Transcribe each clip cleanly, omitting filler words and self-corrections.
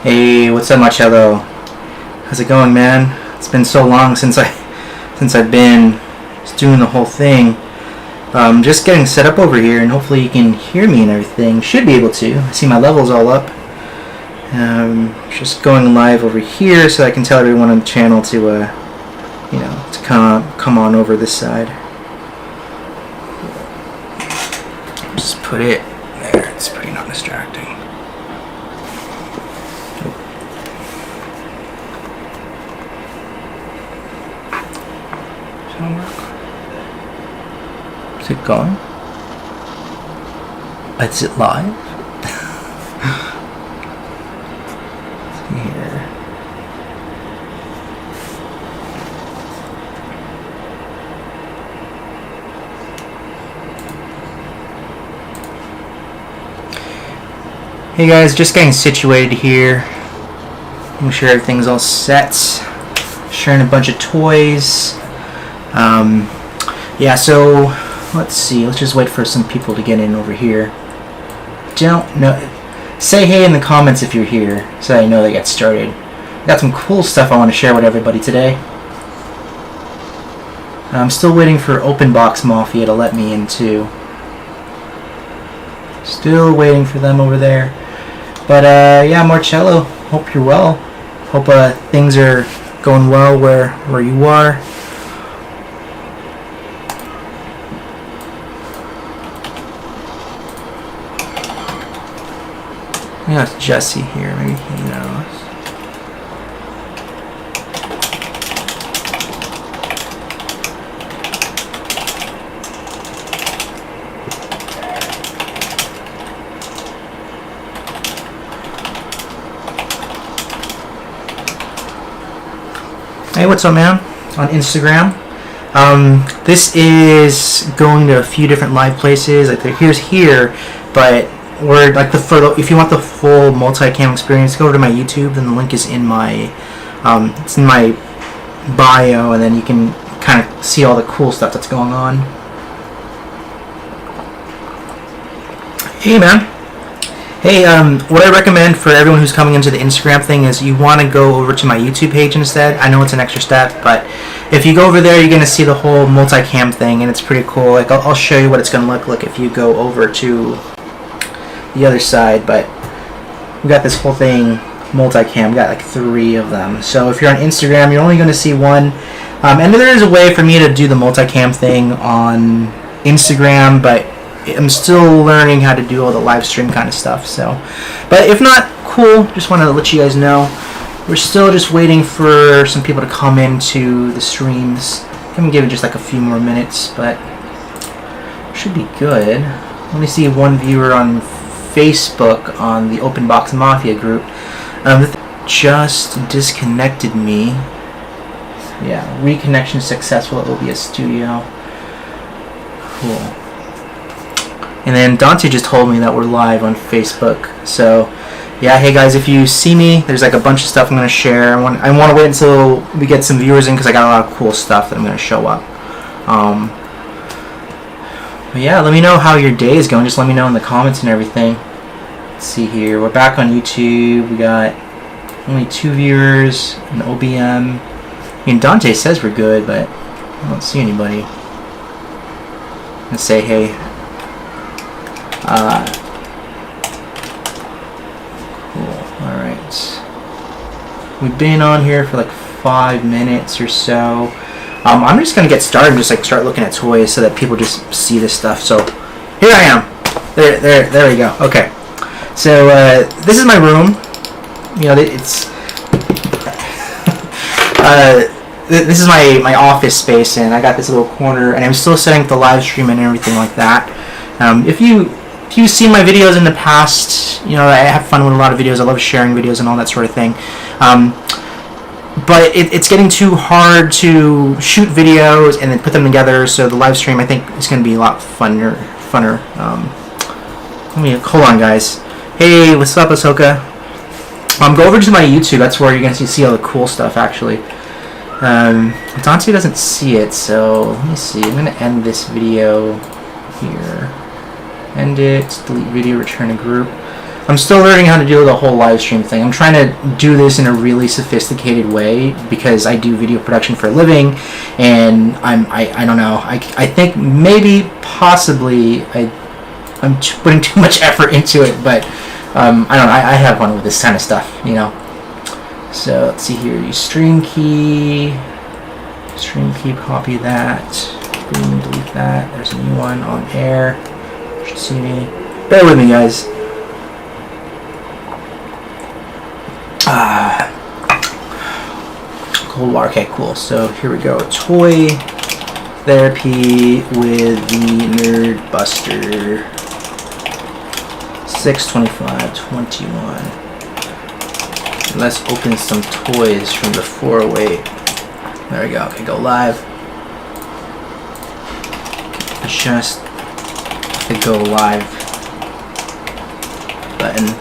Hey, what's up, Marcello? How's it going, man? It's been so long since I've been just doing the whole thing. Just getting set up over here, and hopefully you can hear me and everything. Should be able to. I see my levels all up. Just going live over here so I can tell everyone on the channel to, to come on over this side. Just put it there. It's pretty not distracting. Is it gone? Is it live? Let's see here. Hey guys, just getting situated here. Making sure everything's all set. Sharing a bunch of toys. Yeah, so let's see. Let's just wait for some people to get in over here. Don't know. Say hey in the comments if you're here, so I know they get started. Got some cool stuff I want to share with everybody today. I'm still waiting for Open Box Mafia to let me in too. Still waiting for them over there. But yeah, Marcello, hope you're well. Hope things are going well where you are. Yeah, it's Jesse here. Maybe he knows. Hey, what's up, man? On Instagram. This is going to a few different live places. Like here's here, but we're like if you want the full multicam experience, go over to my YouTube. Then the link is in my it's in my bio, and then you can kind of see all the cool stuff that's going on. Hey, man. Hey, what I recommend for everyone who's coming into the Instagram thing is you want to go over to my YouTube page instead. I know it's an extra step, but if you go over there, you're going to see the whole multicam thing, and it's pretty cool. Like I'll show you what it's going to look like if you go over to the other side. But we got this whole thing multicam. We got like 3 of them. So if you're on Instagram, you're only going to see one. And there is a way for me to do the multicam thing on Instagram, but I'm still learning how to do all the live stream kind of stuff. So, but if not, cool. Just want to let you guys know. we're still just waiting for some people to come into the streams. I'm gonna give it just like a few more minutes, but should be good. Let me see one viewer on Facebook on the Open Box Mafia group. Just disconnected me. Yeah, reconnection successful at OBS Studio. Cool. And then Dante just told me that we're live on Facebook. So, yeah, hey guys, if you see me, there's like a bunch of stuff I'm going to share. I want to wait until we get some viewers in because I got a lot of cool stuff that I'm going to show up. But yeah, let me know how your day is going. Just let me know in the comments and everything. Let's see here. We're back on YouTube. We got only 2 viewers, an OBM. I mean, Dante says we're good, but I don't see anybody. Let's say hey. Cool. Alright. We've been on here for like 5 minutes or so. I'm just gonna get started and just like start looking at toys so that people just see this stuff. So here I am. There we go. Okay. So this is my room. You know, it's this is my office space, and I got this little corner, and I'm still setting up the live stream and everything like that. If you've seen my videos in the past, you know I have fun with a lot of videos. I love sharing videos and all that sort of thing. But it's getting too hard to shoot videos and then put them together. So the live stream, I think, is going to be a lot funner. Let me hold on, guys. Hey, what's up, Ahsoka? Go over to my YouTube. That's where you're going to see all the cool stuff, actually. Dante doesn't see it, so let me see. I'm going to end this video here. End it, delete video, return to group. I'm still learning how to do the whole live stream thing. I'm trying to do this in a really sophisticated way because I do video production for a living, and I don't know. I think maybe possibly I'm putting too much effort into it, but I don't know. I have fun with this kind of stuff, you know. So let's see here. Use stream key, copy that, boom, delete that. There's a new one on air. You should see me. Bear with me, guys. Cold War. Okay, cool. So here we go. Toy therapy with the Nerd Buster. 6/25/21. Let's open some toys from the 408. There we go. Okay, go live. Just the go live button.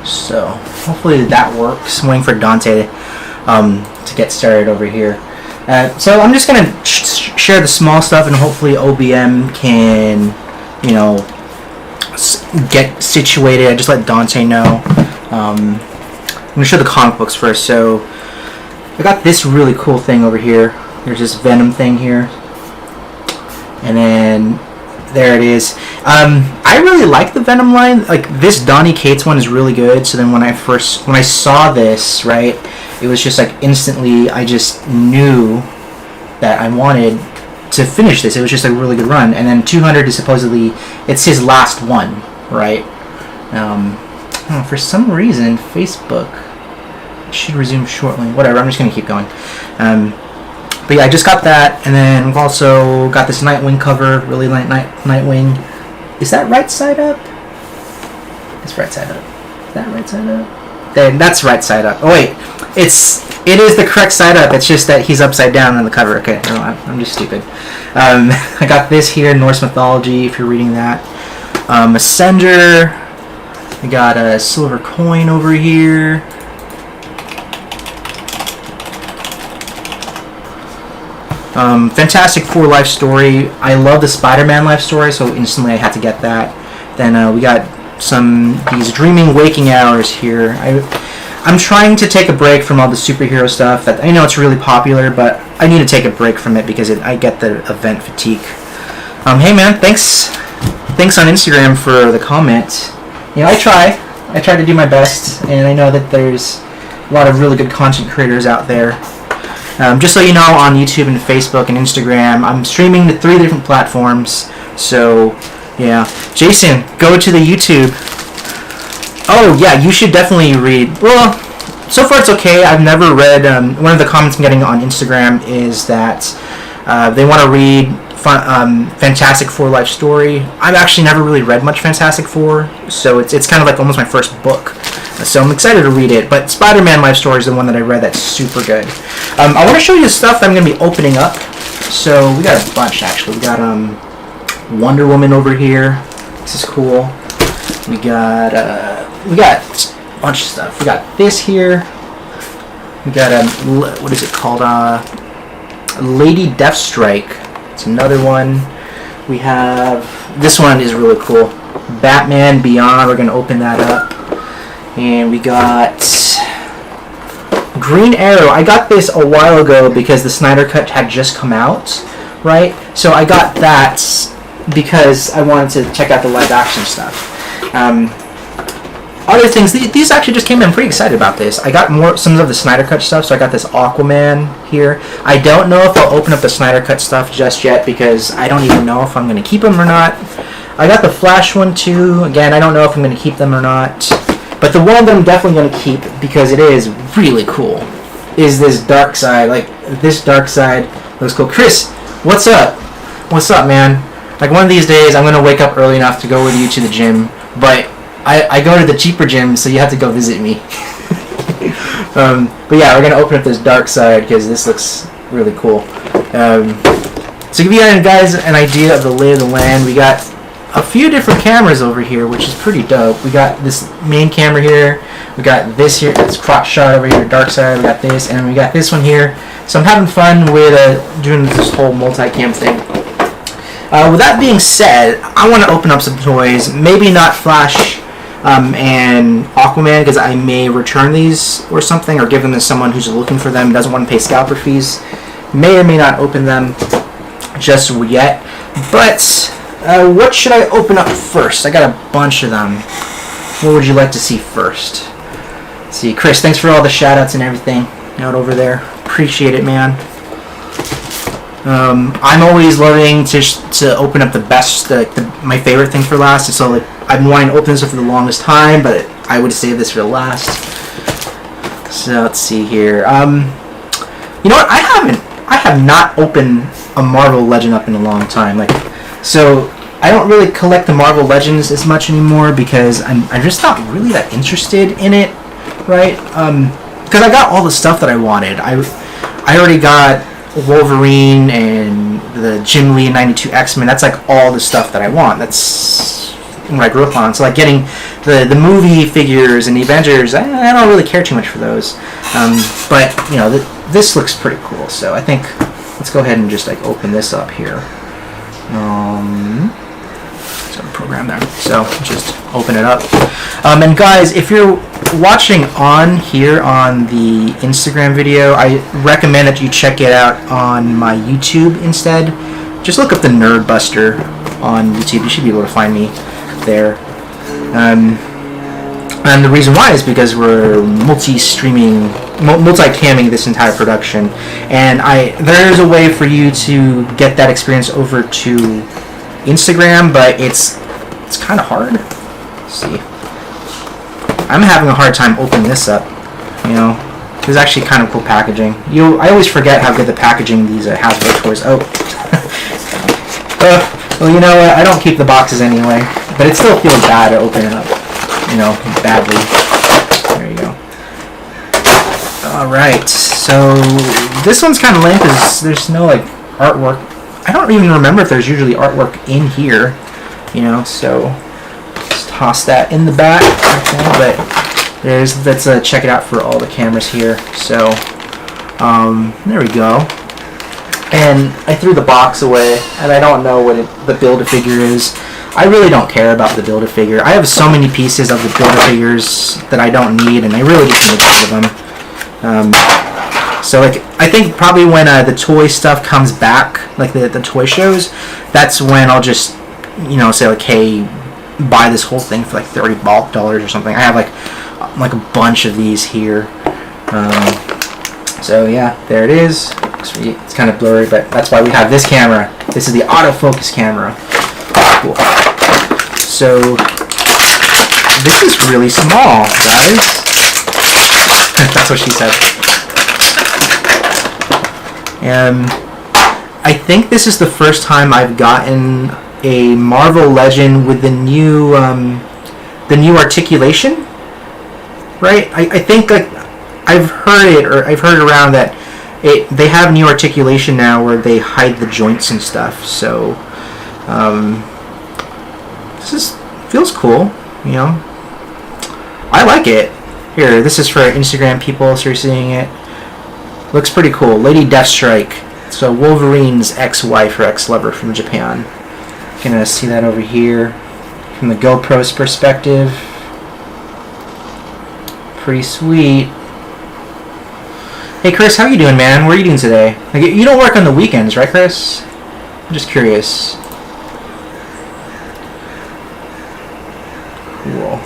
So hopefully that works. I'm waiting for Dante to get started over here. So I'm just gonna share the small stuff, and hopefully OBM can, you know, get situated. I just let Dante know. I'm gonna show the comic books first. So I got this really cool thing over here. There's this Venom thing here, and then there it is. I really like the Venom line. Like this Donny Cates one is really good. So then when I saw this, right, it was just like instantly I just knew that I wanted to finish this. It was just a really good run. And then 200 is supposedly it's his last one, right? For some reason Facebook should resume shortly. Whatever. I'm just gonna keep going. But yeah, I just got that, and then we've also got this Nightwing cover. Really like Nightwing. Is that right side up? It's right side up. Is that right side up? Then that's right side up. Oh wait, it is the correct side up. It's just that he's upside down on the cover. Okay, no, I'm just stupid. I got this here, Norse mythology. If you're reading that, Ascender. I got a silver coin over here. Fantastic Four life story. I love the Spider-Man life story, so instantly I had to get that. Then we got these dreaming waking hours here. I'm trying to take a break from all the superhero stuff. That I know it's really popular, but I need to take a break from it because I get the event fatigue. Hey man, thanks on Instagram for the comment. You know, I try to do my best, and I know that there's a lot of really good content creators out there. Just so you know, on YouTube and Facebook and Instagram, I'm streaming to 3 different platforms. So, yeah. Jason, go to the YouTube. Oh, yeah, you should definitely read. Well, so far it's okay. I've never read. One of the comments I'm getting on Instagram is that they want to read Fantastic Four Life Story. I've actually never really read much Fantastic Four, so it's kind of like almost my first book. So I'm excited to read it. But Spider-Man Life Story is the one that I read that's super good. I want to show you the stuff that I'm going to be opening up. So we got a bunch, actually. We got Wonder Woman over here. This is cool. We got a bunch of stuff. We got this here. We got what is it called? Lady Deathstrike. It's another one. We have this one is really cool. Batman Beyond. We're gonna open that up. And we got Green Arrow. I got this a while ago because the Snyder Cut had just come out, right? So I got that because I wanted to check out the live action stuff. Other things, these actually just came in. I'm pretty excited about this. I got some of the Snyder Cut stuff, so I got this Aquaman here. I don't know if I'll open up the Snyder Cut stuff just yet because I don't even know if I'm going to keep them or not. I got the Flash one too. Again, I don't know if I'm going to keep them or not. But the one that I'm definitely going to keep, because it is really cool, is this Darkseid. Like, this Darkseid looks cool. Chris, what's up? What's up, man? Like, one of these days, I'm going to wake up early enough to go with you to the gym, but I go to the cheaper gym, so you have to go visit me. But yeah, we're going to open up this Darkseid, because this looks really cool. So to give you guys an idea of the lay of the land, we got a few different cameras over here, which is pretty dope. We got this main camera here, we got this here, this crotch shot over here, Darkseid, we got this, and we got this one here. So I'm having fun with doing this whole multi-cam thing. With that being said, I want to open up some toys, maybe not Flash and Aquaman, because I may return these or something, or give them to someone who's looking for them, doesn't want to pay scalper fees. May or may not open them just yet, but what should I open up first? I got a bunch of them. What would you like to see first? Let's see, Chris, thanks for all the shout-outs and everything out over there. Appreciate it, man. I'm always loving to open up the best, my favorite thing for last. And so, like, I've been wanting to open this up for the longest time, but I would save this for last. So let's see here. You know what? I have not opened a Marvel Legend up in a long time. Like, so I don't really collect the Marvel Legends as much anymore because I'm just not really that interested in it, right? Because I got all the stuff that I wanted. I already got Wolverine and the Jim Lee 92 X-Men. That's like all the stuff that I want. That's what I grew up on. So like getting the movie figures and the Avengers, I don't really care too much for those. But you know, this looks pretty cool. So I think let's go ahead and just like open this up here. So program there. So just open it up. And guys, if you're watching on here on the Instagram video, I recommend that you check it out on my YouTube instead. Just look up the Nerd Buster on YouTube. You should be able to find me there. And the reason why is because we're multi-camming this entire production, and there is a way for you to get that experience over to Instagram, but it's kind of hard. Let's see. I'm having a hard time opening this up. You know, there's actually kind of cool packaging. I always forget how good the packaging these Hasbro toys. Oh, well, you know what? I don't keep the boxes anyway, but it still feels bad to open it up. You know, badly. There you go. All right. So this one's kind of lame because there's no like artwork. I don't even remember if there's usually artwork in here. You know, so just toss that in the back. Okay, but let's check it out for all the cameras here. So there we go. And I threw the box away, and I don't know what the Build-A-Figure is. I really don't care about the Build-A-Figure. I have so many pieces of the Build-A-Figures that I don't need, and I really just need to get rid of them. So like, I think probably when the toy stuff comes back, like the toy shows, that's when I'll just, you know, say like, hey, buy this whole thing for like $30 or something. I have like a bunch of these here. So yeah, there it is. It's kind of blurry, but that's why we have this camera. This is the autofocus camera. Cool. So this is really small, guys. That's what she said. I think this is the first time I've gotten a Marvel Legend with the new articulation. Right? I think like I've heard around that they have new articulation now where they hide the joints and stuff. So this feels cool, you know. I like it. Here, this is for Instagram people, so you're seeing it. Looks pretty cool. Lady Deathstrike. So Wolverine's ex-wife or ex-lover from Japan. You can see that over here from the GoPro's perspective. Pretty sweet. Hey Chris, how you doing, man? What are you doing today? Like, you don't work on the weekends, right, Chris? I'm just curious. Cool.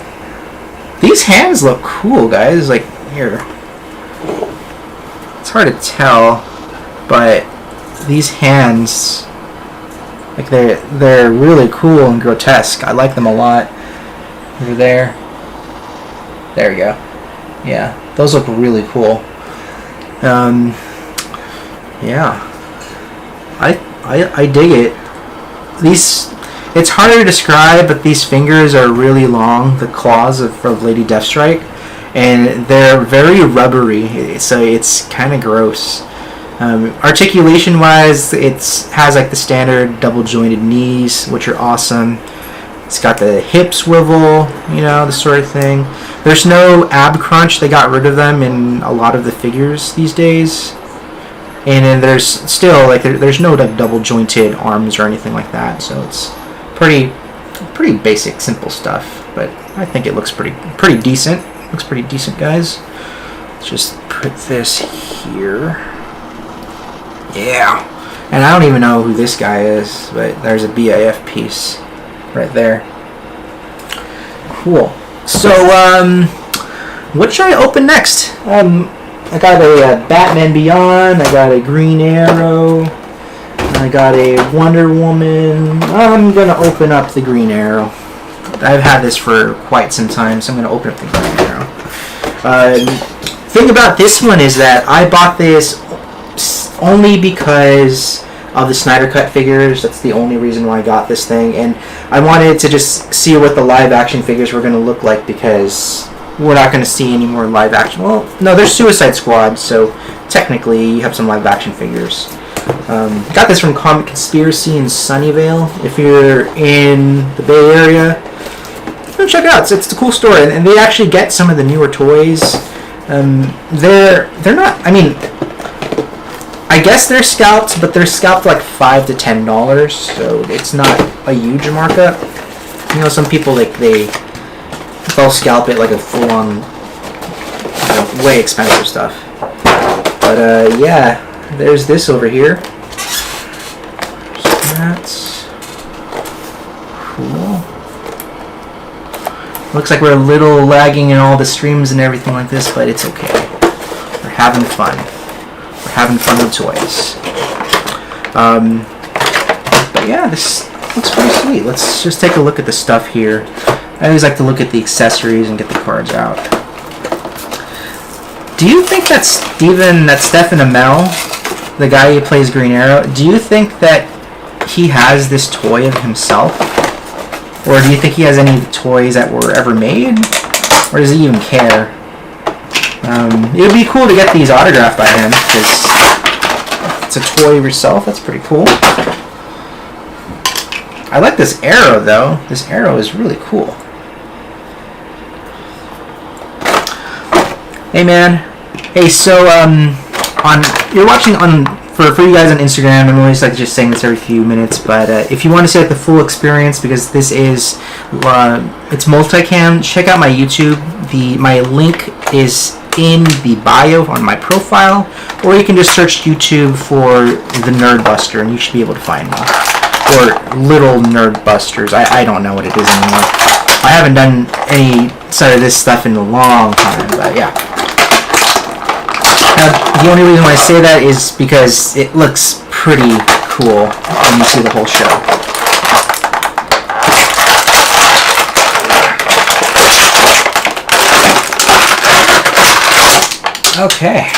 These hands look cool, guys. Like, here. It's hard to tell, but these hands, like, they're really cool and grotesque. I like them a lot. Over there. There we go. Yeah, those look really cool. Yeah, I dig it. It's harder to describe, but these fingers are really long, the claws of Lady Deathstrike, and they're very rubbery, so it's kind of gross. Articulation wise, it has like the standard double jointed knees, which are awesome. It's got the hip swivel, you know, this sort of thing. There's no ab crunch. They got rid of them in a lot of the figures these days. And then there's still, like, there's no like double jointed arms or anything like that. So it's pretty basic, simple stuff. But I think it looks pretty decent. Looks pretty decent, guys. Let's just put this here. Yeah. And I don't even know who this guy is, but there's a BIF piece right there. Cool. So, what should I open next? I got a Batman Beyond, I got a Green Arrow, I got a Wonder Woman. I'm going to open up the Green Arrow. I've had this for quite some time, so I'm going to open up the Green Arrow. Thing about this one is that I bought this only because of the Snyder Cut figures. That's the only reason why I got this thing, and I wanted to just see what the live action figures were going to look like, because we're not going to see any more live action. Well, no, there's Suicide Squad, so technically you have some live action figures. Got this from Comic Conspiracy in Sunnyvale. If you're in the Bay Area, go check it out. It's a cool store, and they actually get some of the newer toys. They're not, I mean, I guess they're scalped, but they're scalped like $5 to $10, so it's not a huge markup. You know, some people they'll scalp it like a full-on, you know, way expensive stuff. But yeah, there's this over here. So that's cool. Looks like we're a little lagging in all the streams and everything like this, but it's okay. We're having fun. Having fun with toys. But yeah, this looks pretty sweet. Let's just take a look at the stuff here. I always like to look at the accessories and get the cards out. Do you think that Stephen Amell, the guy who plays Green Arrow, do you think that he has this toy of himself? Or do you think he has any toys that were ever made? Or does he even care? It would be cool to get these autographed by him, because it's a toy of yourself. That's pretty cool. I like this arrow, though. This arrow is really cool. Hey, man. Hey, so, you're watching for you guys on Instagram. I'm always like just saying this every few minutes, but if you want to see like the full experience, because this is it's multicam, check out my YouTube. My link is in the bio on my profile, or you can just search YouTube for the Nerdbuster and you should be able to find me. Or Little Nerdbusters. I don't know what it is anymore. I haven't done any side of this stuff in a long time, but yeah. The only reason why I say that is because it looks pretty cool when you see the whole show. Okay.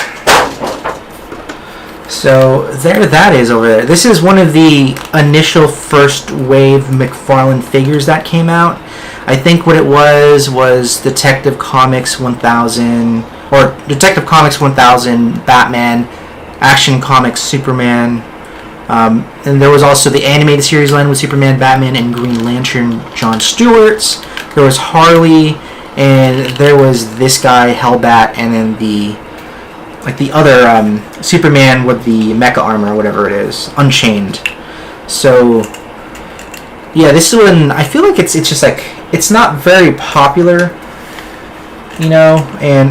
So there that is over there. This is one of the initial first wave McFarlane figures that came out. I think what it was Detective Comics 1000, or Detective Comics 1000 Batman, Action Comics Superman, and there was also the animated series line with Superman, Batman, and Green Lantern John Stewart's. There was Harley, and there was this guy, Hellbat, and then the other Superman with the mecha armor or whatever it is, Unchained. So yeah, this one, I feel like it's just like, it's not very popular, you know, and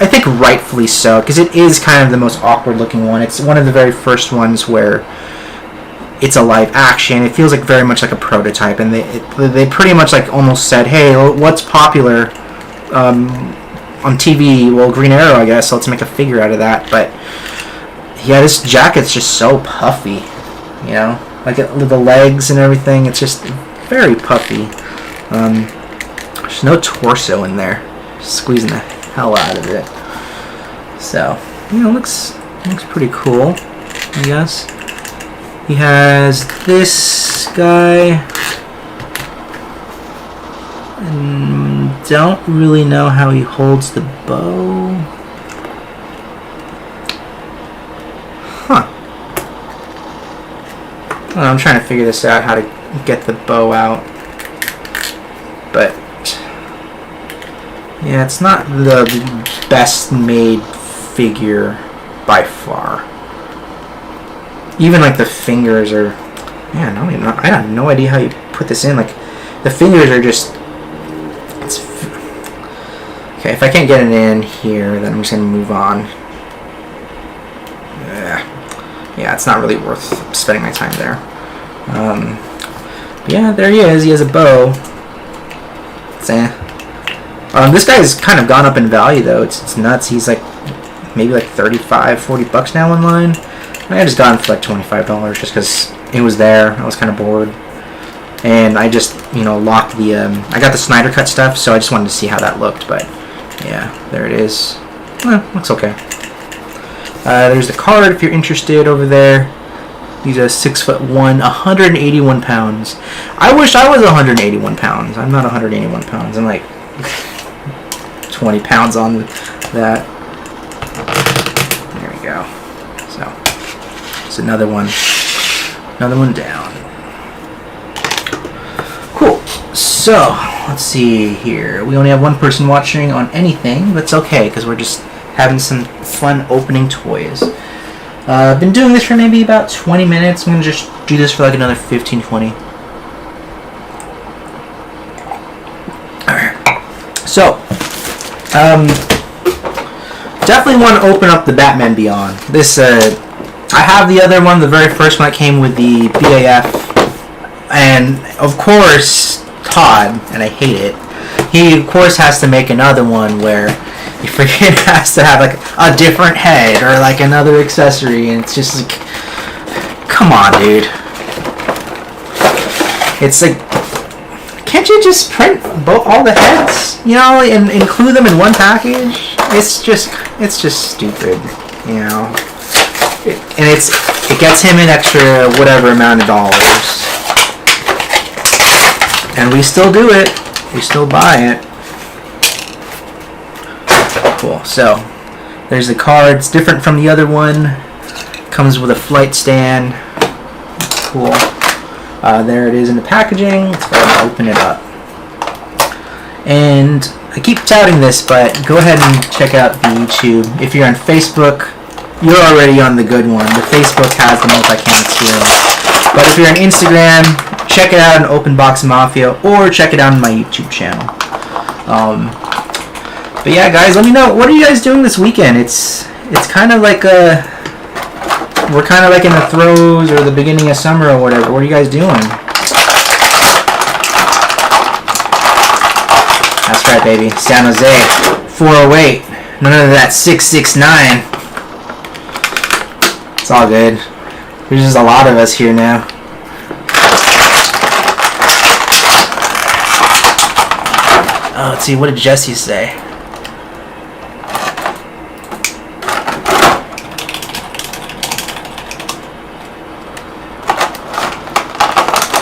I think rightfully so, because it is kind of the most awkward looking one. It's one of the very first ones where it's a live action. It feels like very much like a prototype, and they pretty much like almost said, hey, what's popular on TV? Well, Green Arrow, I guess, so let's make a figure out of that. But yeah, this jacket's just so puffy, you know, like the legs and everything, it's just very puffy. There's no torso in there, squeezing the hell out of it. So, you know, looks pretty cool, I guess. He has this guy. Don't really know how he holds the bow. Huh. I'm trying to figure this out, how to get the bow out. But yeah, it's not the best made figure by far. Even like the fingers are, man, I have no idea how you put this in. Like the fingers are just, okay, if I can't get it in here, then I'm just going to move on. Yeah, it's not really worth spending my time there. But yeah, there he is. He has a bow. This guy's kind of gone up in value, though. It's nuts. He's like maybe like $35-$40 now online. I just got him for like $25 just because it was there. I was kind of bored. And I just, you know, locked the, I got the Snyder Cut stuff, so I just wanted to see how that looked, but yeah, there it is. Well, looks okay. There's the card if you're interested over there. He's a 6'1", 181 pounds. I wish I was 181 pounds. I'm not 181 pounds. I'm like 20 pounds on that. There we go. So, it's another one down. Cool. So, let's see here. We only have one person watching on anything, but it's okay because we're just having some fun opening toys. I've been doing this for maybe about 20 minutes. I'm going to just do this for like another 15-20. Alright. So, definitely want to open up the Batman Beyond. This, I have the other one, the very first one that came with the BAF. And, of course, Todd, and I hate it, he, of course, has to make another one where he freaking has to have like a different head or like another accessory, and it's just like, come on, dude. It's like, can't you just print all the heads, you know, and include them in one package? It's just stupid, you know. And it gets him an extra whatever amount of dollars, and we still do it. We still buy it. Cool. So there's the card. It's different from the other one. Comes with a flight stand. Cool. There it is in the packaging. Let's go ahead and open it up. And I keep touting this, but go ahead and check out the YouTube. If you're on Facebook, you're already on the good one. The Facebook has the multi-cam experience. But if you're on Instagram, check it out on Open Box Mafia, or check it out on my YouTube channel. But yeah, guys, let me know, what are you guys doing this weekend? It's kind of like we're kind of like in the throes or the beginning of summer or whatever. What are you guys doing? That's right, baby. San Jose, 408. None of that 669. It's all good. There's just a lot of us here now. Oh, let's see. What did Jesse say?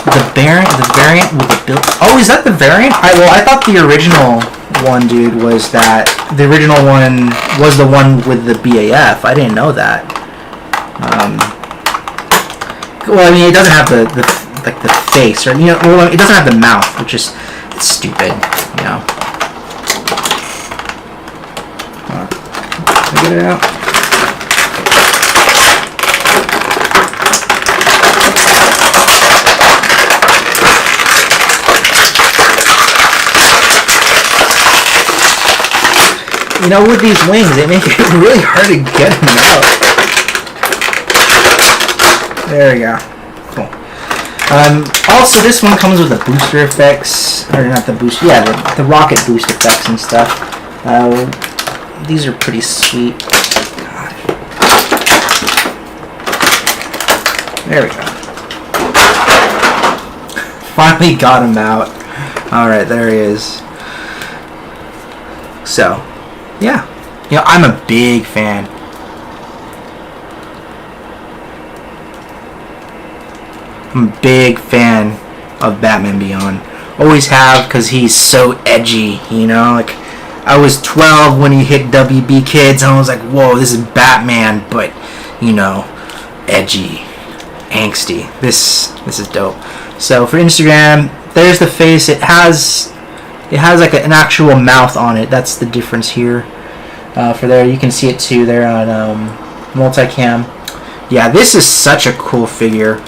The variant with the build. Oh, is that the variant? I thought the original one, dude, was that the original one was the one with the BAF. I didn't know that. Well, I mean, it doesn't have the face, or well, it doesn't have the mouth, which is stupid, Get it out. With these wings, they make it really hard to get them out. There we go. Cool. Also, this one comes with the booster effects, or not the booster, yeah, the rocket boost effects and stuff. These are pretty sweet. God. There we go. Finally got him out. Alright, there he is. So, yeah. I'm a big fan. I'm a big fan of Batman Beyond. Always have, because he's so edgy, Like, I was 12 when he hit WB Kids, and I was like, whoa, this is Batman, but, edgy, angsty. This is dope. So, for Instagram, there's the face. It has like an actual mouth on it. That's the difference here. For there, you can see it too there on multicam. Yeah, this is such a cool figure.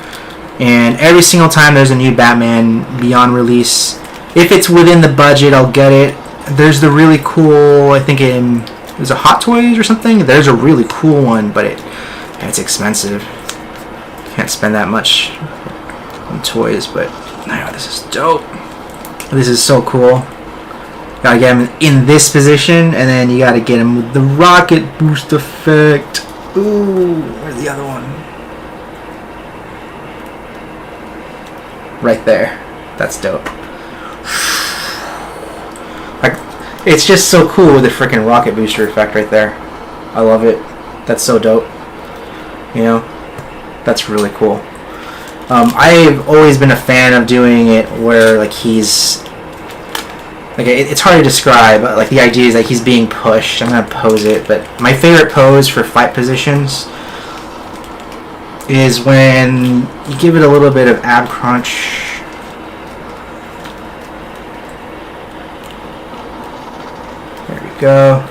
And every single time there's a new Batman Beyond release, if it's within the budget, I'll get it. There's the really cool, I think is it Hot Toys or something? There's a really cool one, but it's expensive. Can't spend that much on toys, but this is dope. This is so cool. Gotta get him in this position, and then you gotta get him with the rocket boost effect. Ooh, where's the other one? Right there. That's dope. It's just so cool with the freaking rocket booster effect right there. I love it. That's so dope. That's really cool. I've always been a fan of doing it where he's it's hard to describe. But the idea is he's being pushed. I'm gonna pose it, but my favorite pose for fight positions is when you give it a little bit of ab crunch. There we go.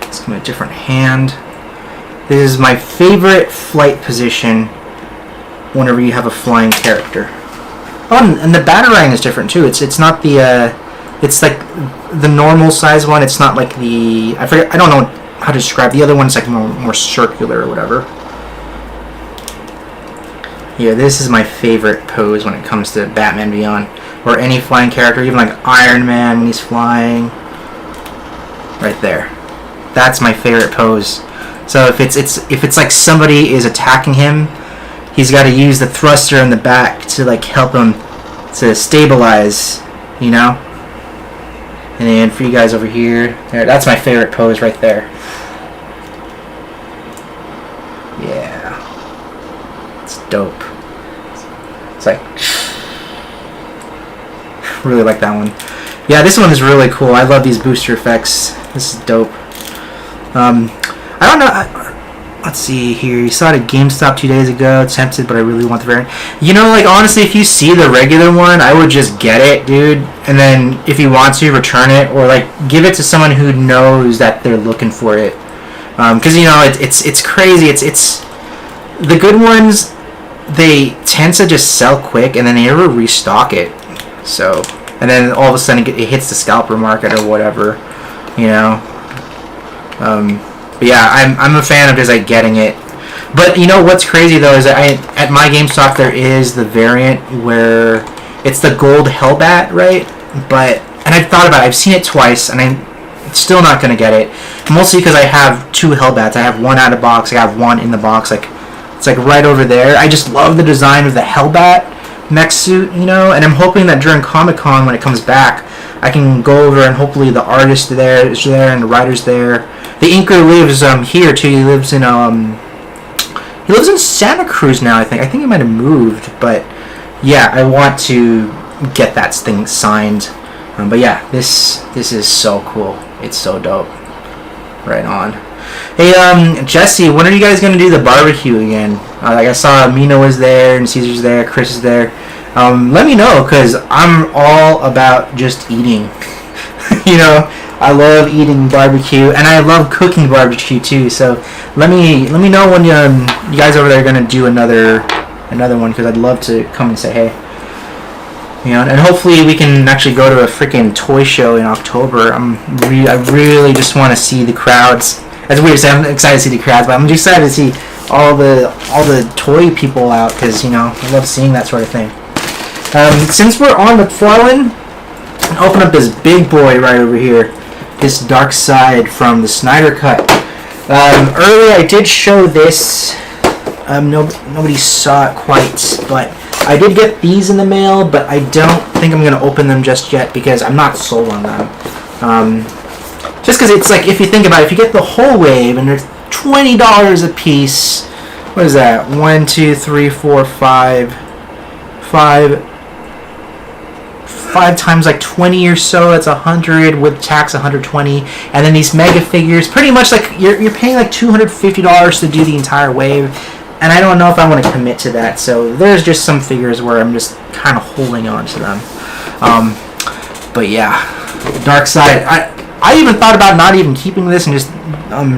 Let's give him a different hand. This is my favorite flight position whenever you have a flying character. Oh, and the Batarang is different too. It's not the it's like the normal size one. It's not like the I don't know how to describe. The other one's more circular or whatever. Yeah, this is my favorite pose when it comes to Batman Beyond, or any flying character, even like Iron Man when he's flying. Right there. That's my favorite pose. So if it's like somebody is attacking him, he's got to use the thruster in the back to help him to stabilize, And then for you guys over here, that's my favorite pose right there. Yeah. It's dope. It's really like that one. Yeah, this one is really cool. I love these booster effects. This is dope. I don't know. Let's see here. You saw it at GameStop 2 days ago. Tempted, but I really want the variant. Honestly, if you see the regular one, I would just get it, dude. And then if you want to, return it, or give it to someone who knows that they're looking for it. Because it's crazy. It's the good ones. They tend to just sell quick, and then they never restock it. So, and then all of a sudden it hits the scalper market or whatever, But yeah, I'm a fan of just getting it. But what's crazy though is that at my GameStop there is the variant where it's the gold Hellbat, right? And I've thought about it. I've seen it twice, and I'm still not gonna get it. Mostly because I have two Hellbats. I have one out of box. I have one in the box. It's like right over there. I just love the design of the Hellbat mech suit, you know, and I'm hoping that during Comic-Con when it comes back, I can go over and hopefully the artist is there and the writer's there. The inker lives here too. He lives in Santa Cruz now, I think. I think he might have moved, but yeah, I want to get that thing signed. But yeah, this is so cool. It's so dope. Right on. Hey, Jesse, when are you guys gonna do the barbecue again? Like I saw Mina was there and Caesar's there, Chris is there. Let me know, cause I'm all about just eating. You know, I love eating barbecue and I love cooking barbecue too. So let me know when you guys over there are gonna do another one, because I'd love to come and say hey. You know, and hopefully we can actually go to a freaking toy show in October. I really just want to see the crowds. That's weird to say. I'm excited to see the crowds, but I'm just excited to see all the toy people out, because, you know, I love seeing that sort of thing. Since we're on McFarlane, I'll open up this big boy right over here, this Darkseid from the Snyder Cut. Earlier I did show this. Nobody saw it quite, but I did get these in the mail, but I don't think I'm going to open them just yet because I'm not sold on them. Just because it's like, if you think about it, if you get the whole wave and they're $20 a piece, what is that? 1, 2, 3, 4, 5 times like 20 or so, that's 100 with tax, 120. And then these mega figures, pretty much like you're paying like $250 to do the entire wave. And I don't know if I want to commit to that, so there's just some figures where I'm just kind of holding on to them. But yeah, Darkseid. I even thought about not even keeping this and just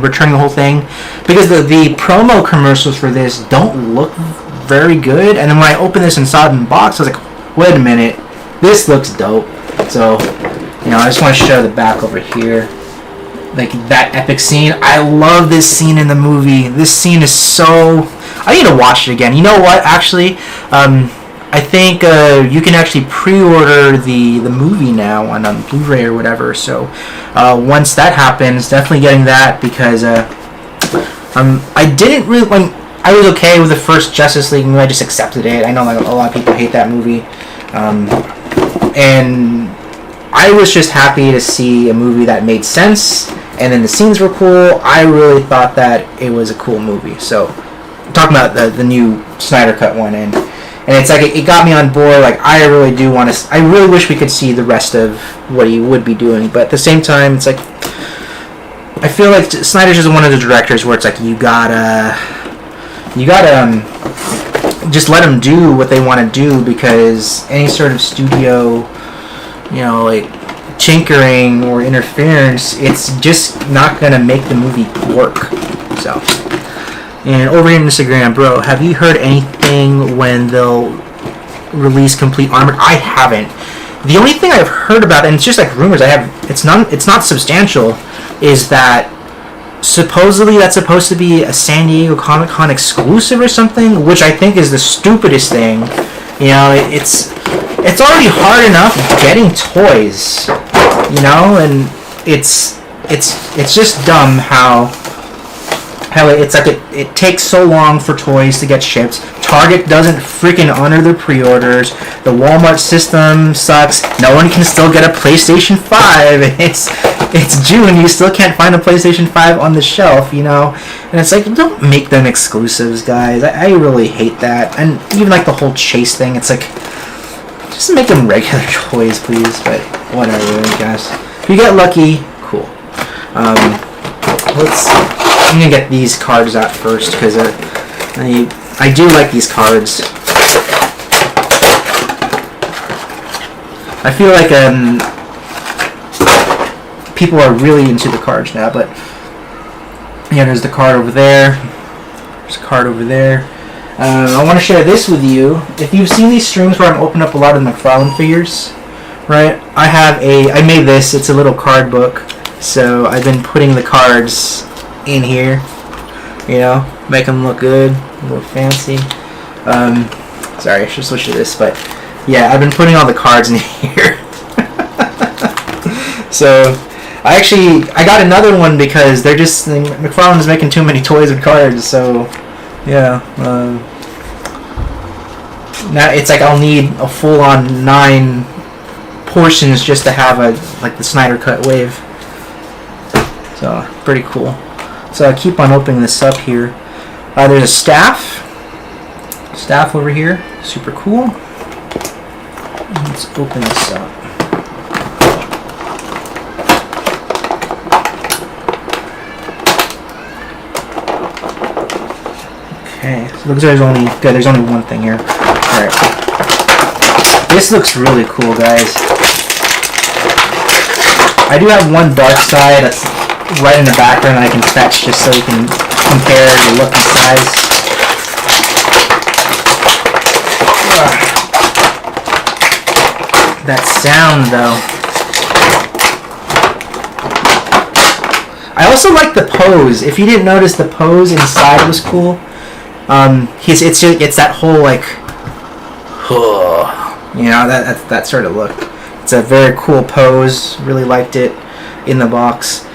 returning the whole thing, because the promo commercials for this don't look very good. And then when I opened this and saw it in the box, I was like, wait a minute, this looks dope. So, you know, I just want to show the back over here. Like that epic scene. I love this scene in the movie. This scene is so... I need to watch it again. You know what? Actually, I think you can actually pre-order the movie now on Blu-ray or whatever. So once that happens, definitely getting that, because I didn't really... I was okay with the first Justice League movie. I just accepted it. I know like a lot of people hate that movie. And I was just happy to see a movie that made sense, and then the scenes were cool. I really thought that it was a cool movie. So, talking about the new Snyder Cut one, and it's like it got me on board. Like, I really do want to. I really wish we could see the rest of what he would be doing, but at the same time, it's like I feel like Snyder's just one of the directors where it's like you gotta just let them do what they want to do, because any sort of studio, you know, like tinkering or interference, it's just not gonna make the movie work. So, and over here on Instagram, bro, have you heard anything when they'll release Complete Armored? I haven't. The only thing I've heard about, and it's just like rumors, it's not substantial, is that supposedly that's supposed to be a San Diego Comic-Con exclusive or something, which I think is the stupidest thing. You know, it's already hard enough getting toys, you know, and it's just dumb how it's like it takes so long for toys to get shipped. Target doesn't freaking honor their pre-orders. The Walmart system sucks. No one can still get a PlayStation 5. It's June. You still can't find a PlayStation 5 on the shelf, you know? And it's like, don't make them exclusives, guys. I really hate that. And even like the whole Chase thing, it's like, just make them regular toys, please. But whatever, I guess. If you get lucky, cool. I'm gonna get these cards out first, because I do like these cards. I feel like people are really into the cards now, but yeah, there's the card over there. There's a card over there. I want to share this with you. If you've seen these streams where I'm opening up a lot of McFarlane figures, right? I made this. It's a little card book, so I've been putting the cards in here. You know, make them look good, a little fancy. Sorry, I should switch to this, but yeah, I've been putting all the cards in here. So, I got another one because they're just, McFarlane's making too many toys with cards, so Yeah. Now it's like I'll need a full-on 9 portions just to have a like the Snyder Cut wave. So pretty cool. So I keep on opening this up here. There's a staff over here. Super cool. Let's open this up. Okay, so looks like there's only one thing here. Alright. This looks really cool, guys. I do have one dark side that's right in the background that I can fetch just so we can compare the look and size. That sound though. I also like the pose. If you didn't notice, the pose inside was cool. It's that whole like, you know, that sort of look. It's a very cool pose. Really liked it in the box.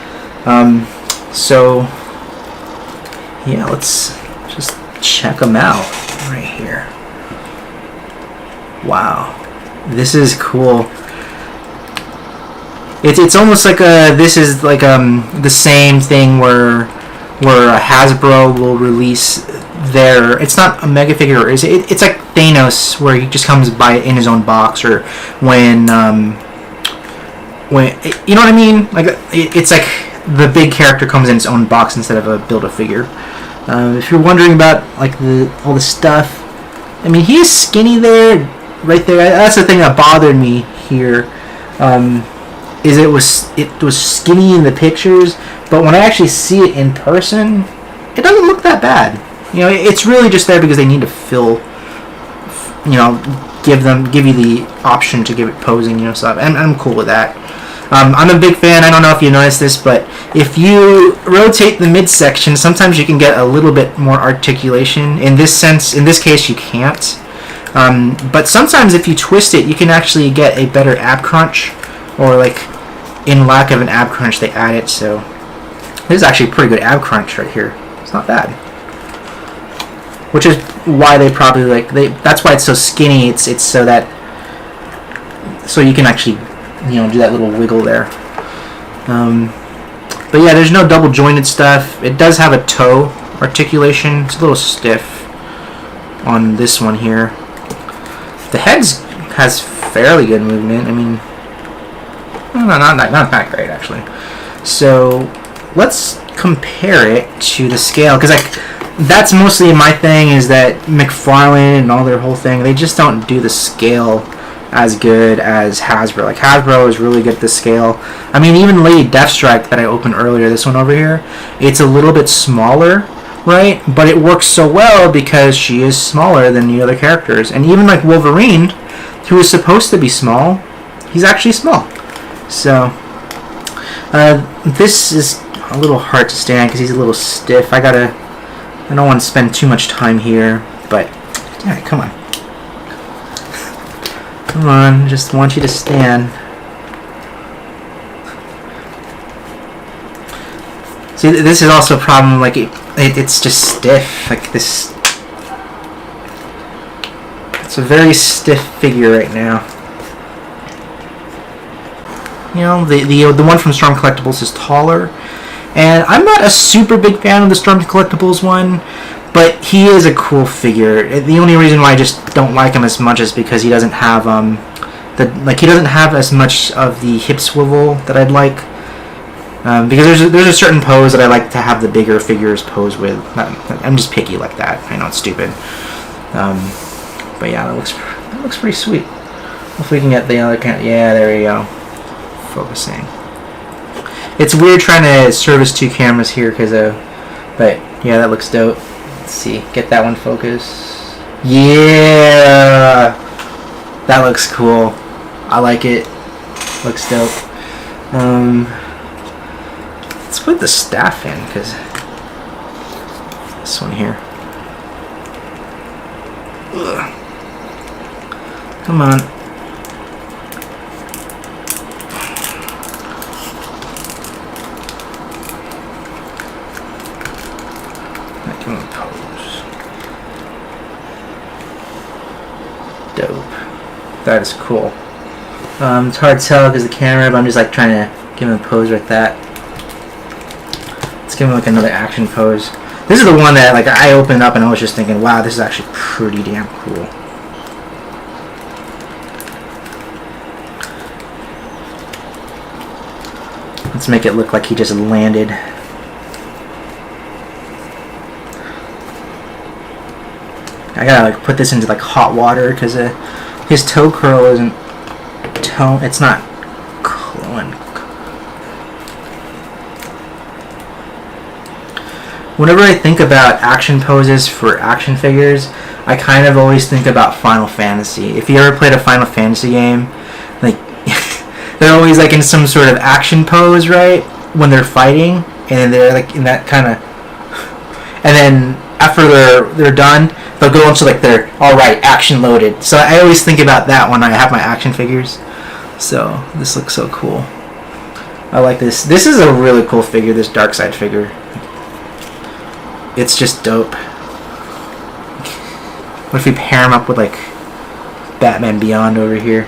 So yeah, let's just check them out right here. Wow, this is cool. It's almost like this is like the same thing where Hasbro will release their, it's not a mega figure, is it? It's like Thanos, where he just comes by it in his own box, or when you know what I mean? Like it's like the big character comes in its own box instead of a Build-A-Figure. If you're wondering about like all the stuff, I mean, he is skinny there, right there. That's the thing that bothered me here. Is it was skinny in the pictures, but when I actually see it in person, it doesn't look that bad. You know, it's really just there because they need to fill, you know, give you the option to give it posing, you know, stuff. And I'm cool with that. I'm a big fan. I don't know if you noticed this, but if you rotate the midsection, sometimes you can get a little bit more articulation. In this case, you can't. But sometimes if you twist it, you can actually get a better ab crunch, or like in lack of an ab crunch, they add it. So this is actually a pretty good ab crunch right here. It's not bad. Which is why they probably that's why it's so skinny. It's so that you can actually, you know, do that little wiggle there. But yeah, there's no double jointed stuff. It does have a toe articulation. It's a little stiff on this one here. The head has fairly good movement. I mean, not that great actually. So let's compare it to the scale, because that's mostly my thing, is that McFarlane and all their whole thing, they just don't do the scale as good as Hasbro. Like Hasbro is really good at the scale. I mean, even Lady Deathstrike that I opened earlier, this one over here, it's a little bit smaller, right? But it works so well because she is smaller than the other characters. And even like Wolverine, who is supposed to be small, he's actually small. So this is a little hard to stand because he's a little stiff. I don't want to spend too much time here, but yeah, come on. Come on, just want you to stand. See, this is also a problem, like it's just stiff, like this. It's a very stiff figure right now. You know, the one from Storm Collectibles is taller, and I'm not a super big fan of the Storm Collectibles one, but he is a cool figure. The only reason why I just don't like him as much is because he doesn't have he doesn't have as much of the hip swivel that I'd like. Because there's a certain pose that I like to have the bigger figures pose with. I'm just picky like that. I know it's stupid. But yeah, that looks pretty sweet. If we can get the other kind, yeah, there we go. Focusing. It's weird trying to service two cameras here because but yeah, that looks dope. Let's see, get that one focus. Yeah, that looks cool. I like it. Looks dope. Let's put the staff in, because this one here. Ugh. Come on. I can pose. Dope. That is cool. It's hard to tell because the camera, but I'm just like trying to give him a pose like that. Let's give him like another action pose. This is the one that like I opened up and I was just thinking, wow, this is actually pretty damn cool. Let's make it look like he just landed. I gotta like put this into like hot water because his toe curl isn't it's not glowing. Whenever I think about action poses for action figures, I kind of always think about Final Fantasy. If you ever played a Final Fantasy game, like they're always like in some sort of action pose, right? When they're fighting, and they're like in that kind of, and then after they're done, they'll go into like their alright, action loaded. So I always think about that when I have my action figures. So this looks so cool. I like this. This is a really cool figure, this Darkseid figure. It's just dope. What if we pair him up with like Batman Beyond over here?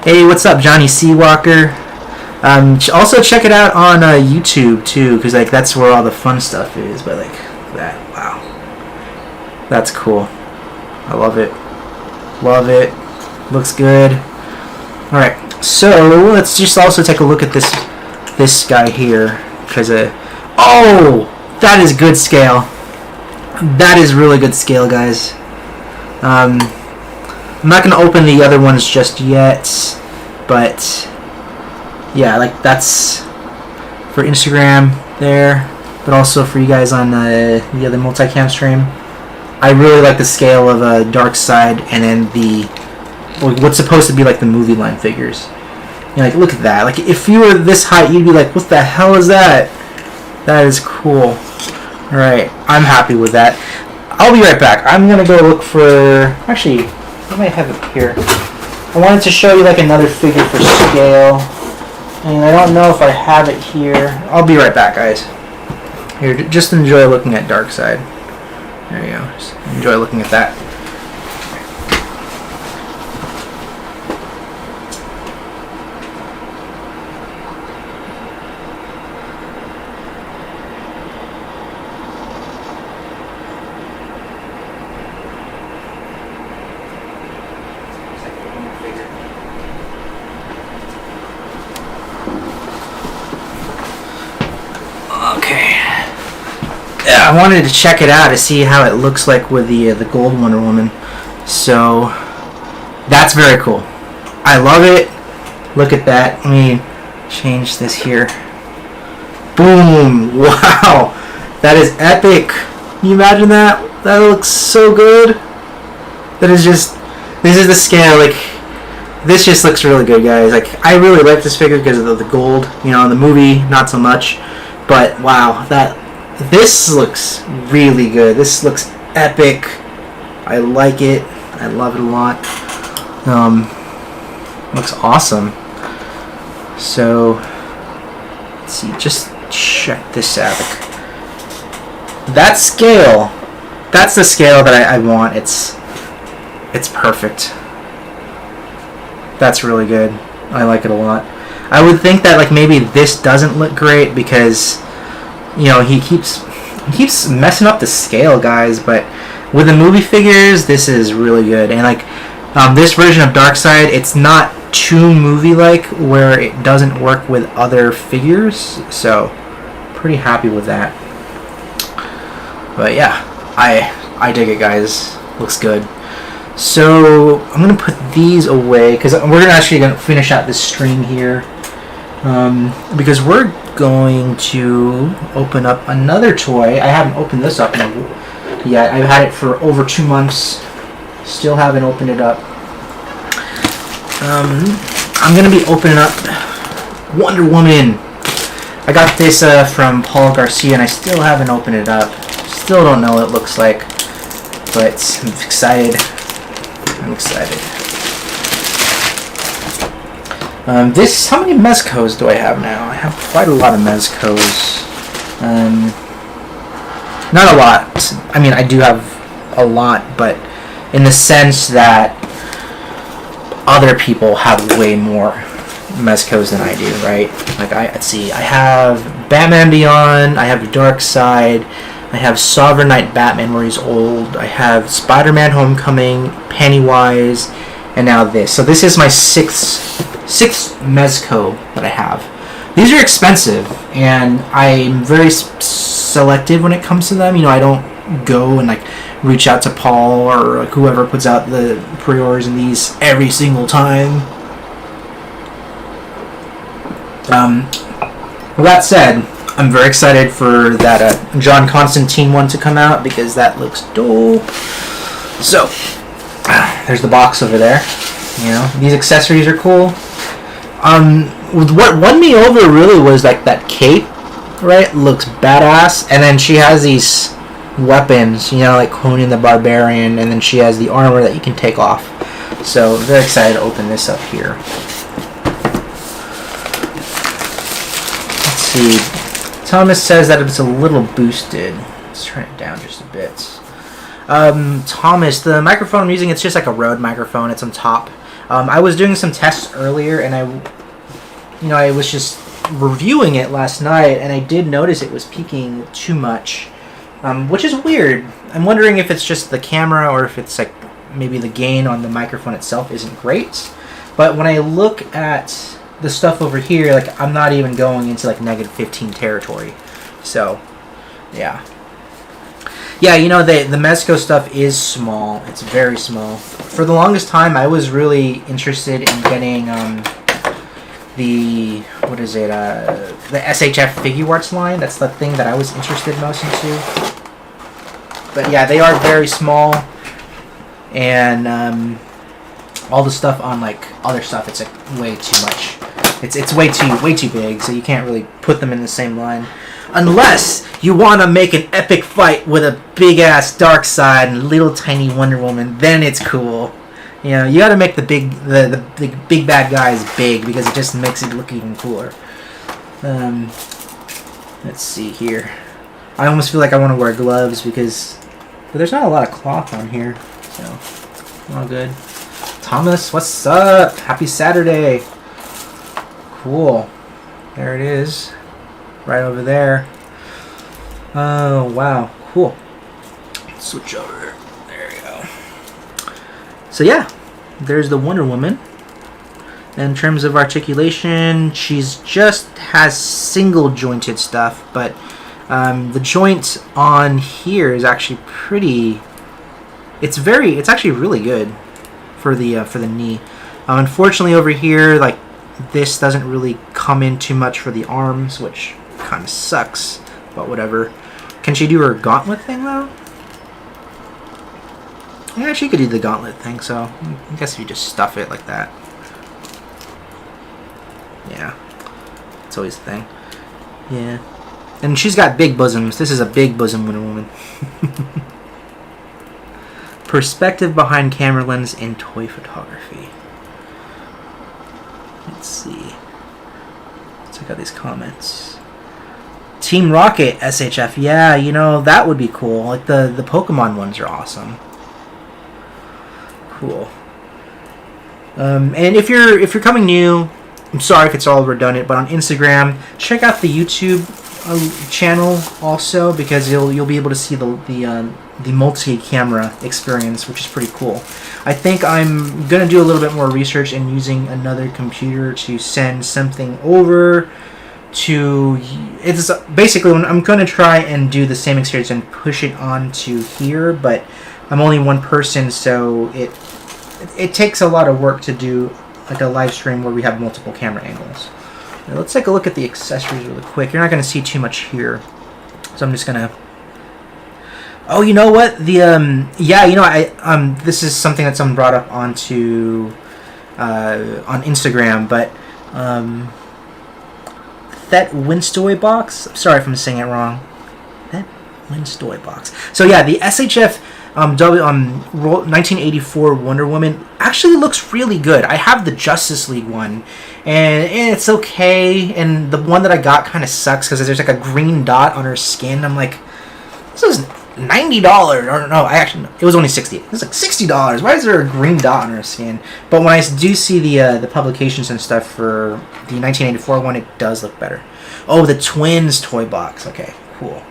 Hey, what's up, Johnny Seawalker? Also check it out on YouTube too, because like that's where all the fun stuff is. But like that, wow, that's cool. I love it. Love it. Looks good. All right, so let's just also take a look at this guy here, because oh, that is good scale. That is really good scale, guys. I'm not gonna open the other ones just yet, but yeah, like that's for Instagram there, but also for you guys on the other multicam stream. I really like the scale of Darkseid, and then what's supposed to be like the movie line figures. You know, like look at that. Like if you were this height, you'd be like, what the hell is that? That is cool. All right, I'm happy with that. I'll be right back. I'm gonna go look for. Actually, I might have it here. I wanted to show you like another figure for scale, and I don't know if I have it here. I'll be right back, guys. Here, just enjoy looking at Darkseid. There you go. Just enjoy looking at that. I wanted to check it out to see how it looks like with the gold Wonder Woman. So that's very cool. I love it. Look at that. Let me change this here. Boom! Wow, that is epic. Can you imagine that? That looks so good. That is just. This is the scale. Like this just looks really good, guys. Like I really like this figure because of the gold. You know, in the movie, not so much. But wow, this looks really good. This looks epic. I like it. I love it a lot. Looks awesome. So, let's see. Just check this out. That scale. That's the scale that I want. It's perfect. That's really good. I like it a lot. I would think that like maybe this doesn't look great because you know he keeps messing up the scale, guys, but with the movie figures this is really good. And like this version of Darkseid, it's not too movie-like where it doesn't work with other figures, so pretty happy with that. But yeah, I dig it, guys. Looks good. So I'm gonna put these away because we're actually gonna finish out this stream here, because we're going to open up another toy. I haven't opened this up yet. I've had it for over 2 months. Still haven't opened it up. I'm gonna be opening up Wonder Woman. I got this from Paul Garcia, and I still haven't opened it up. Still don't know what it looks like, but I'm excited. I'm excited. How many Mezcos do I have now? I have quite a lot of Mezcos. Not a lot. I mean, I do have a lot, but in the sense that other people have way more Mezcos than I do, right? Like, let's see, I have Batman Beyond, I have Darkseid, I have Sovereign Knight Batman where he's old, I have Spider-Man Homecoming, Pennywise, and now this. So this is my sixth Mezco that I have. These are expensive, and I'm very selective when it comes to them. You know, I don't go and like reach out to Paul or like, whoever puts out the pre-orders in these every single time. With that said, I'm very excited for that John Constantine one to come out because that looks dope. So, there's the box over there. You know, these accessories are cool. What won me over really was like that cape, right? Looks badass, and then she has these weapons, you know, like Conan the Barbarian, and then she has the armor that you can take off. So, very excited to open this up here. Let's see. Thomas says that it's a little boosted. Let's turn it down just a bit. Thomas, the microphone I'm using, it's just like a Rode microphone. It's on top. I was doing some tests earlier, and I was just reviewing it last night, and I did notice it was peaking too much, which is weird. I'm wondering if it's just the camera or if it's like maybe the gain on the microphone itself isn't great. But when I look at the stuff over here, like I'm not even going into like -15 territory. So, yeah. Yeah, you know, the Mezco stuff is small. It's very small. For the longest time, I was really interested in getting the SHF Figuarts line. That's the thing that I was interested most into. But yeah, they are very small, and all the stuff on like other stuff, it's like way too much. It's way too big, so you can't really put them in the same line. Unless you want to make an epic fight with a big-ass Darkseid and little tiny Wonder Woman, then it's cool. You know, you got to make the big bad guys big because it just makes it look even cooler. Let's see here. I almost feel like I want to wear gloves but there's not a lot of cloth on here, so all good. Thomas, what's up? Happy Saturday. Cool. There it is. Right over there. Oh, wow. Cool. Switch over. There we go. So, yeah. There's the Wonder Woman. In terms of articulation, she's just has single jointed stuff, but the joint on here is actually pretty... It's actually really good for the knee. Unfortunately, over here, like, this doesn't really come in too much for the arms, which kind of sucks, but whatever. Can she do her gauntlet thing, though? Yeah, she could do the gauntlet thing, so I guess if you just stuff it like that. Yeah. It's always the thing. Yeah. And she's got big bosoms. This is a big bosom Wonder Woman. Perspective behind camera lens in toy photography. Let's see. Let's check out these comments. Team Rocket SHF. Yeah, you know, that would be cool. Like the Pokemon ones are awesome. Cool. And if you're coming new, I'm sorry if it's all redundant, but on Instagram, check out the YouTube channel also, because you'll be able to see the multi-camera experience, which is pretty cool. I think I'm gonna do a little bit more research and using another computer to send something over to. It's basically when I'm gonna try and do the same experience and push it onto here, but I'm only one person, so it takes a lot of work to do like a live stream where we have multiple camera angles. Now, let's take a look at the accessories really quick. You're not going to see too much here, so I'm just going to... Oh, you know what? Yeah, you know, this is something that someone brought up on Instagram, but that Winstoy box. Sorry if I'm saying it wrong. That Winstoy box. So yeah, the SHF 1984 Wonder Woman actually looks really good. I have the Justice League one, and it's okay. And the one that I got kind of sucks because there's like a green dot on her skin. I'm like, this $90, or no, it was only $60. It was like $60. Why is there a green dot on her skin? But when I do see the publications and stuff for the 1984 one, it does look better. Oh, the Twins toy box. Okay, cool.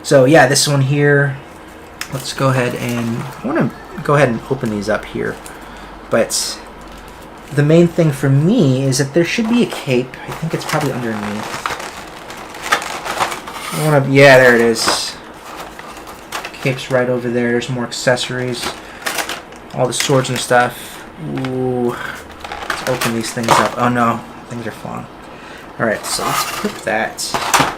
So yeah, this one here. Let's go ahead and I want to go ahead and open these up here. But the main thing for me is that there should be a cape. I think it's probably underneath. Yeah, there it is. Cape's right over there. There's more accessories. All the swords and stuff. Ooh. Let's open these things up. Oh no, things are falling. Alright, so let's put that down.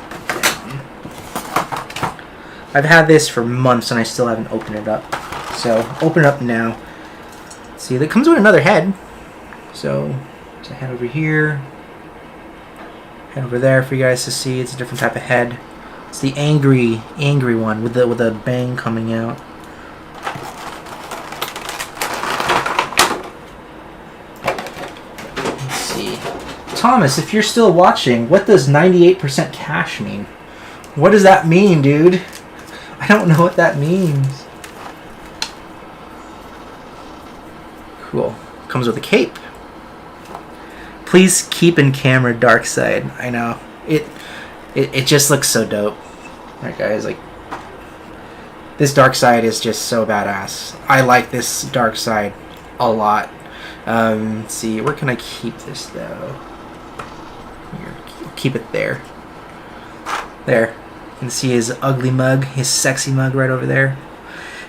I've had this for months and I still haven't opened it up. So, open it up now. See, that comes with another head. So, there's a head over here. Head over there for you guys to see. It's a different type of head. It's the angry one with the bang coming out. Let's see. Thomas, if you're still watching, what does 98% cash mean? What does that mean, dude? I don't know what that means. Cool. Comes with a cape. Please keep in camera Darkseid. I know. It just looks so dope. Alright guys, like, this Darkseid is just so badass. I like this Darkseid a lot. Let's see, where can I keep this though? Here, keep it there. There. You can see his ugly mug, his sexy mug right over there.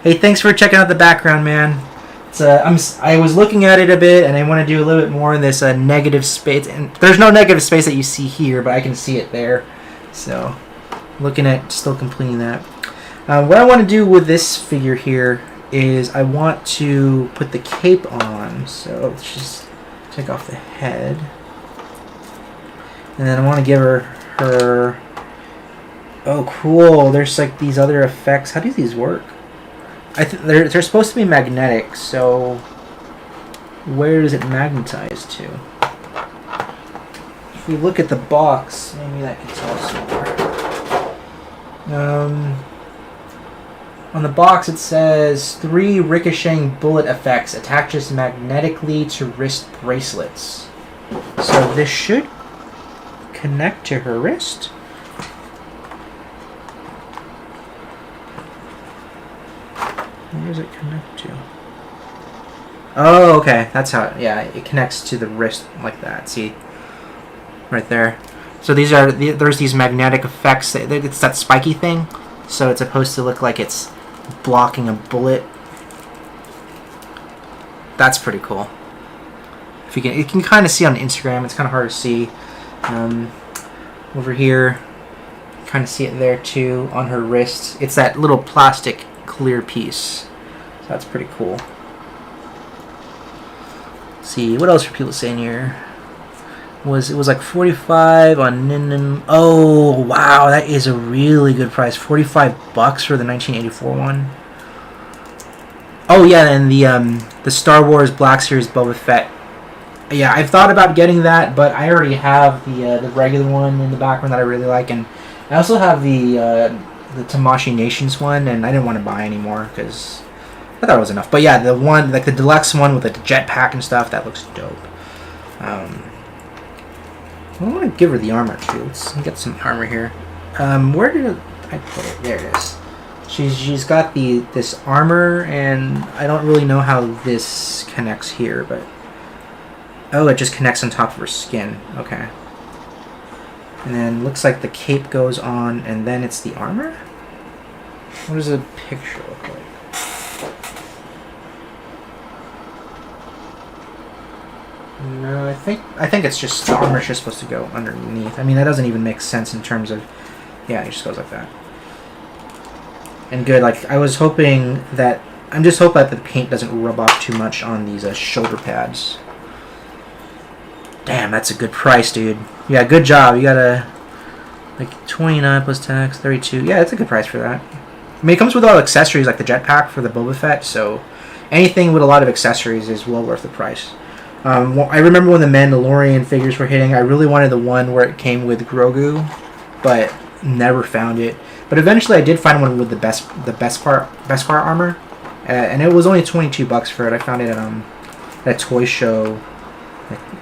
Hey, thanks for checking out the background, man. It's I was looking at it a bit, and I want to do a little bit more in this negative space. And there's no negative space that you see here, but I can see it there. So, looking at still completing that. What I want to do with this figure here is I want to put the cape on. So let's just take off the head, and then I want to give her. Oh, cool! There's like these other effects. How do these work? They're supposed to be magnetic. So where does it magnetize to? If we look at the box, maybe that can tell us more. On the box it says 3 ricocheting bullet effects attaches magnetically to wrist bracelets. So this should connect to her wrist. Where does it connect to? Oh, okay. That's how it connects to the wrist like that. See? Right there. So there's these magnetic effects. It's that spiky thing. So it's supposed to look like it's blocking a bullet. That's pretty cool. If you can kind of see on Instagram. It's kind of hard to see. Over here, kind of see it there too on her wrist. It's that little plastic clear piece. So that's pretty cool. Let's see, what else were people saying here? It was like 45 on Nin. Oh wow, that is a really good price. $45 for the 1984 one. Oh yeah, and the Star Wars Black Series Boba Fett. Yeah, I've thought about getting that, but I already have the regular one in the background that I really like, and I also have the Tamashii Nations one, and I didn't want to buy anymore because I thought it was enough. But yeah, the one, like the deluxe one with like the jetpack and stuff, that looks dope. I want to give her the armor too. Let's get some armor here. Where did I put it? There it is. She's got this armor, and I don't really know how this connects here, but oh, it just connects on top of her skin. Okay. And then looks like the cape goes on, and then it's the armor? What does the picture look like? No, I think it's just the armor's just supposed to go underneath. I mean, that doesn't even make sense in terms of... Yeah, it just goes like that. And good, like, I was hoping that... I'm just hoping that the paint doesn't rub off too much on these shoulder pads. Damn, that's a good price, dude. Yeah, good job. You got like 29 plus tax, 32. Yeah, that's a good price for that. I mean, it comes with all accessories like the jetpack for the Boba Fett, so anything with a lot of accessories is well worth the price. I remember when the Mandalorian figures were hitting, I really wanted the one where it came with Grogu, but never found it. But eventually, I did find one with the Beskar armor, and it was only $22 for it. I found it at a toy show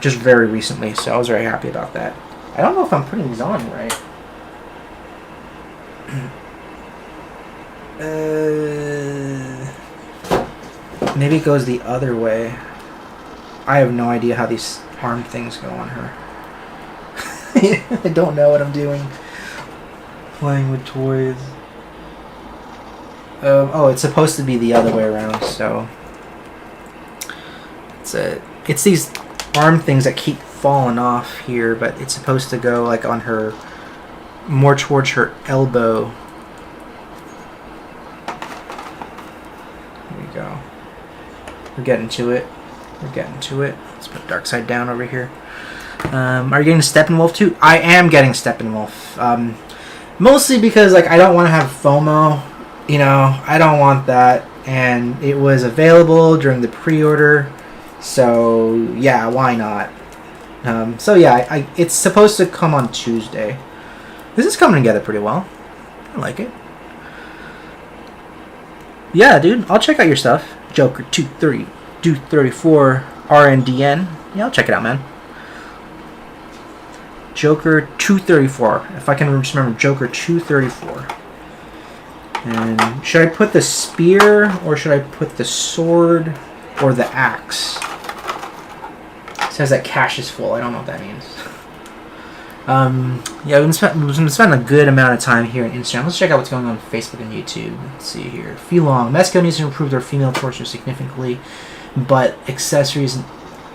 just very recently, so I was very happy about that. I don't know if I'm putting these on right. Maybe it goes the other way. I have no idea how these arm things go on her. I don't know what I'm doing. Playing with toys. Oh, it's supposed to be the other way around, so it's these arm things that keep falling off here, but it's supposed to go like on her, more towards her elbow. There we go. We're getting to it. Let's put Darkseid down over here. Are you getting Steppenwolf too? I am getting Steppenwolf. Mostly because like I don't want to have FOMO. You know, I don't want that. And it was available during the pre-order. So, yeah, why not? So, yeah, it's supposed to come on Tuesday. This is coming together pretty well. I like it. Yeah, dude, I'll check out your stuff. Joker 234 RNDN. Yeah, I'll check it out, man. Joker 234. If I can just remember, Joker 234. And should I put the spear, or should I put the sword, or the axe? It says that cache is full. I don't know what that means. Yeah, we've been spending a good amount of time here on Instagram. Let's check out what's going on Facebook and YouTube. Let's see here. Felong. Mezco needs to improve their female torso significantly, but accessories...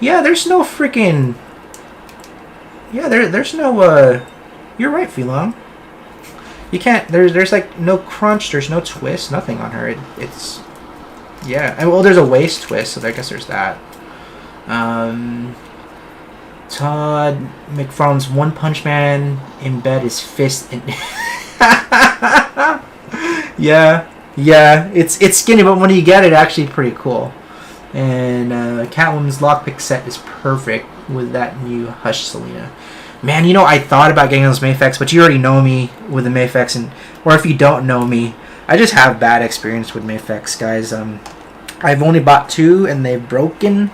Yeah, there's no freaking... Yeah, there's no... You're right, Felong. You can't... There's like no crunch, there's no twist, nothing on her. It's... Yeah. And, well, there's a waist twist, so I guess there's that. Todd McFarlane's One Punch Man embed his fist in... yeah, it's skinny, but when you get it, actually pretty cool. And Catwoman's lockpick set is perfect with that new Hush Selena. Man, you know, I thought about getting those Mafex, but you already know me with the Mafex, and or if you don't know me, I just have bad experience with Mafex, guys. I've only bought 2, and they've broken.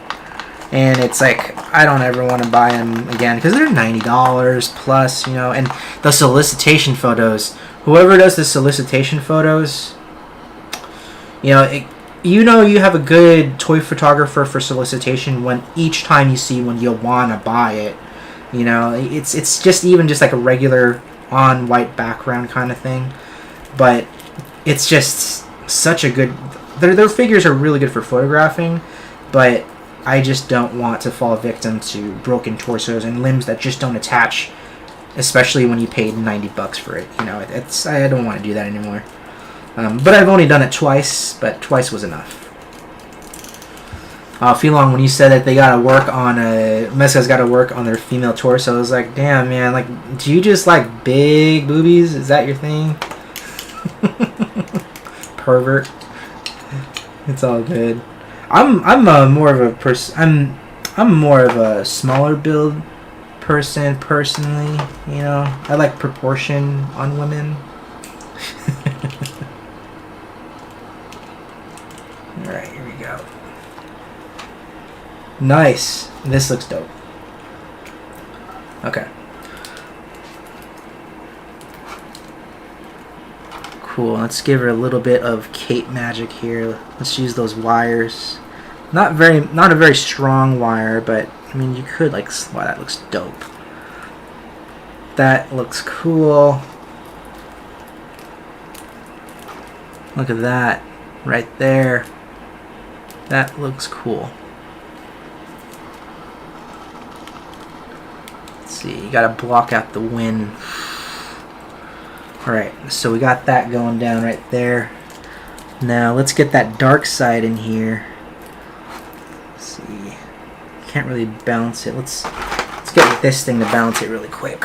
And it's like, I don't ever want to buy them again because they're $90 plus, you know. And the solicitation photos, whoever does the solicitation photos, you know, you have a good toy photographer for solicitation when each time you see one, you'll want to buy it. You know, it's just even just like a regular on white background kind of thing. But it's just such a good, their figures are really good for photographing, but I just don't want to fall victim to broken torsos and limbs that just don't attach, especially when you paid $90 for it. You know, I don't want to do that anymore. But I've only done it twice, but twice was enough. Felong, when you said that they gotta work on Mezco's gotta work on their female torso, I was like, damn, man, like, do you just like big boobies? Is that your thing? Pervert. It's all good. I'm more of a person. I'm more of a smaller build person personally. You know, I like proportion on women. All right, here we go. Nice. This looks dope. Okay. Cool. Let's give her a little bit of cape magic here. Let's use those wires. Not a very strong wire, but I mean you could like. Wow, that looks dope. That looks cool. Look at that right there. That looks cool. Let's see. You gotta block out the wind. Alright, so we got that going down right there. Now let's get that Darkseid in here. Let's see. Can't really bounce it. Let's get this thing to bounce it really quick.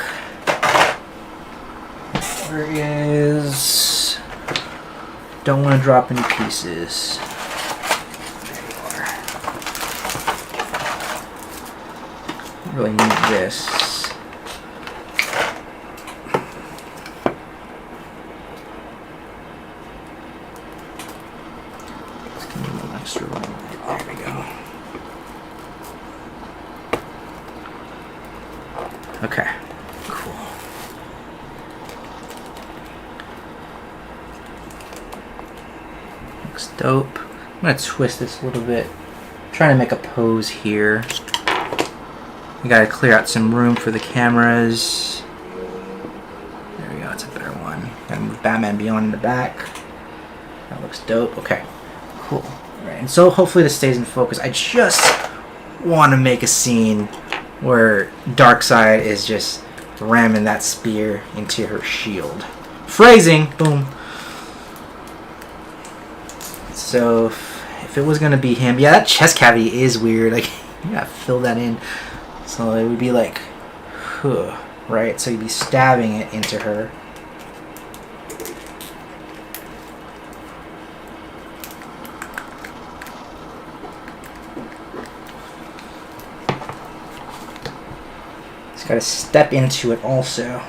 Where is... Don't want to drop any pieces. There you are. Really need this. extra room. There we go. Okay, cool. Looks dope. I'm gonna twist this a little bit. I'm trying to make a pose here. We gotta clear out some room for the cameras. There we go, it's a better one. Gotta move Batman Beyond in the back. That looks dope. Okay, cool. All right, and so hopefully this stays in focus. I just want to make a scene where Darkseid is just ramming that spear into her shield. Phrasing! Boom. So, if it was going to be him... Yeah, that chest cavity is weird. Like, you gotta fill that in. So it would be like... right? So you'd be stabbing it into her. Got to step into it also.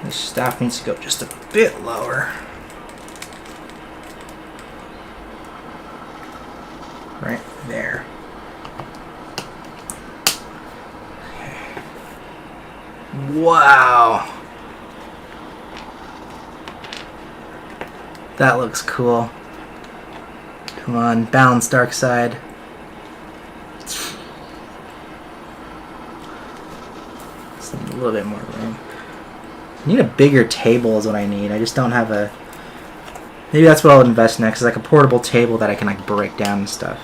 This staff needs to go just a bit lower. Right there. Okay. Wow. That looks cool. Come on, balance, Darkseid. Just need a little bit more room. I need a bigger table is what I need. I just don't have a... Maybe that's what I'll invest next, is like a portable table that I can like break down and stuff.